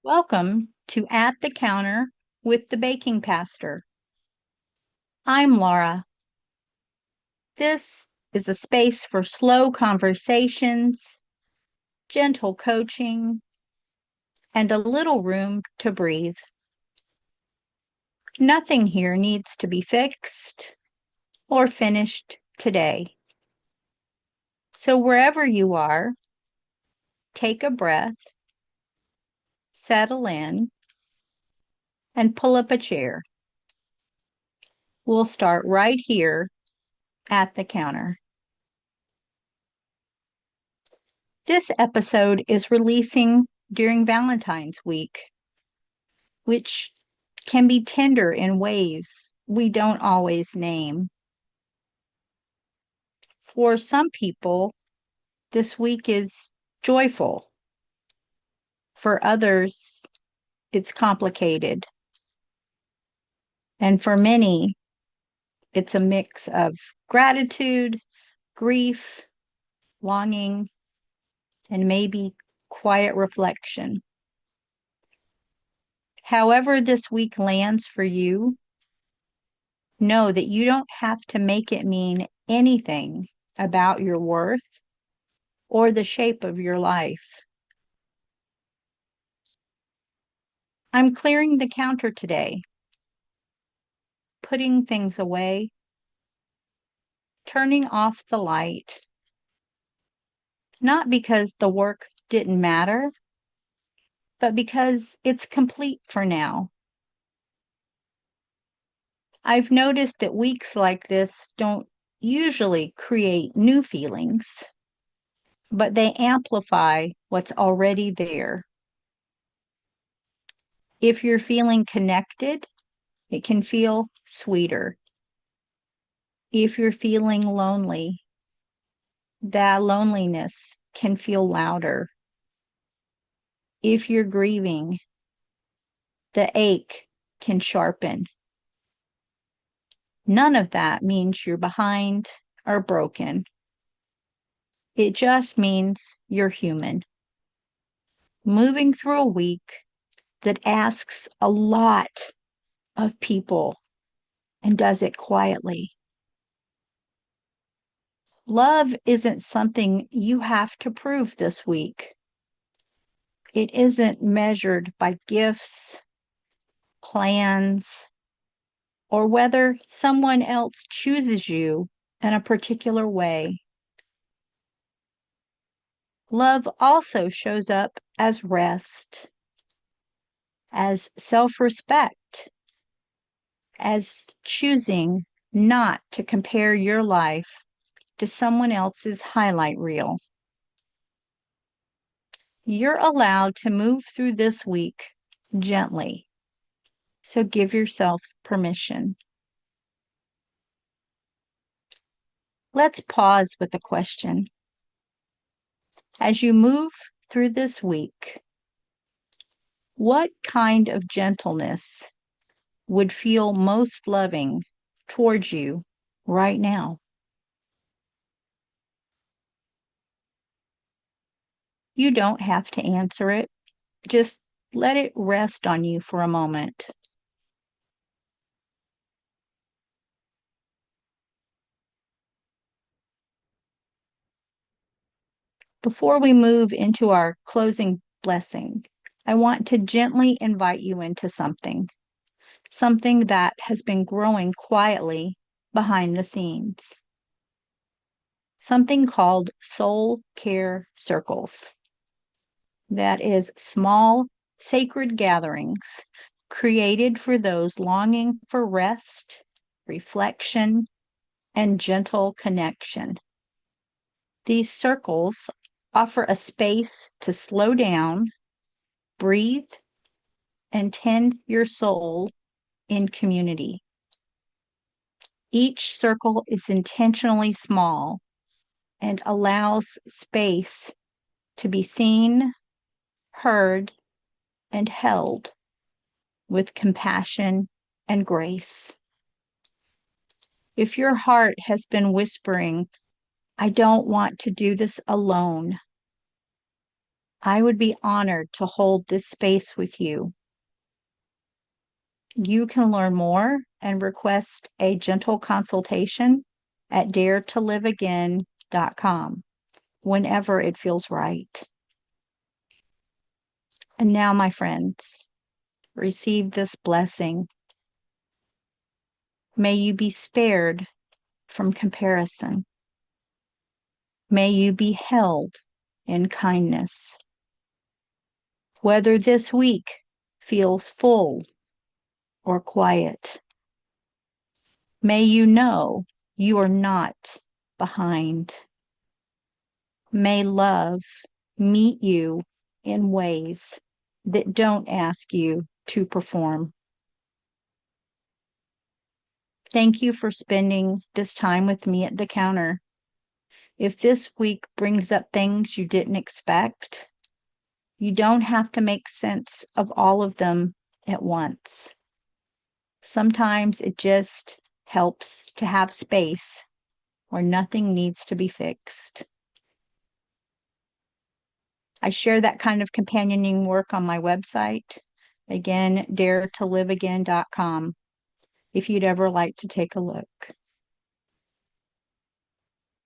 Welcome to At the Counter with the Baking Pastor. I'm Laura. This is a space for slow conversations, gentle coaching, and a little room to breathe. Nothing here needs to be fixed or finished today. So wherever you are, take a breath, settle in, and pull up a chair. We'll start right here at the counter. This episode is releasing during Valentine's week, which can be tender in ways we don't always name. For some people, this week is joyful. For others, it's complicated. And for many, it's a mix of gratitude, grief, longing, and maybe quiet reflection. However this week lands for you, know that you don't have to make it mean anything about your worth or the shape of your life. I'm clearing the counter today, putting things away, turning off the light, not because the work didn't matter, but because it's complete for now. I've noticed that weeks like this don't usually create new feelings, but they amplify what's already there. If you're feeling connected, it can feel sweeter. If you're feeling lonely, that loneliness can feel louder. If you're grieving, the ache can sharpen. None of that means you're behind or broken. It just means you're human, moving through a week that asks a lot of people and does it quietly. Love isn't something you have to prove this week. It isn't measured by gifts, plans, or whether someone else chooses you in a particular way. Love also shows up as rest, as self-respect, as choosing not to compare your life to someone else's highlight reel. You're allowed to move through this week gently, so give yourself permission. Let's pause with a question. As you move through this week, what kind of gentleness would feel most loving towards you right now? You don't have to answer it. Just let it rest on you for a moment. Before we move into our closing blessing, I want to gently invite you into something that has been growing quietly behind the scenes, something called soul care circles. That is small, sacred gatherings created for those longing for rest, reflection, and gentle connection. These circles offer a space to slow down, breathe, and tend your soul in community. Each circle is intentionally small and allows space to be seen, heard, and held with compassion and grace. If your heart has been whispering, I don't want to do this alone, I would be honored to hold this space with you. You can learn more and request a gentle consultation at daretoliveagain.com whenever it feels right. And now, my friends, receive this blessing. May you be spared from comparison. May you be held in kindness. Whether this week feels full or quiet, may you know you are not behind. May love meet you in ways that don't ask you to perform. Thank you for spending this time with me at the counter. If this week brings up things you didn't expect, you don't have to make sense of all of them at once. Sometimes it just helps to have space where nothing needs to be fixed. I share that kind of companioning work on my website. Again, daretoliveagain.com, if you'd ever like to take a look.